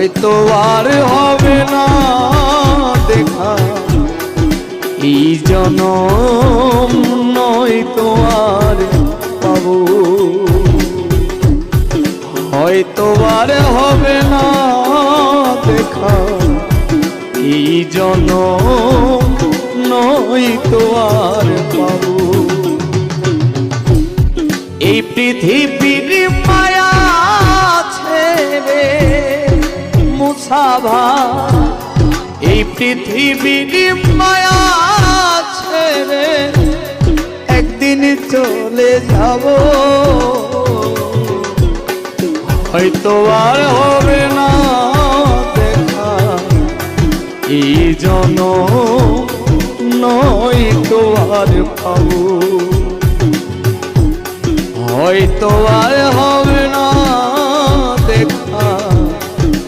হয়তো আর হবে না দেখা, এই জনম নয়তো আর পাবো। হয়তো আর হবে না দেখা, এই জনম নয়তো আর পাবো। এই পৃথিবীর মায়া ছেড়ে মুসাভা, এই পৃথিবীর মায়া ছেড়ে একদিন চলে যাব। হয়তো আর হবে না দেখা, এই জনম নয়তো আর পাবো। হয়তো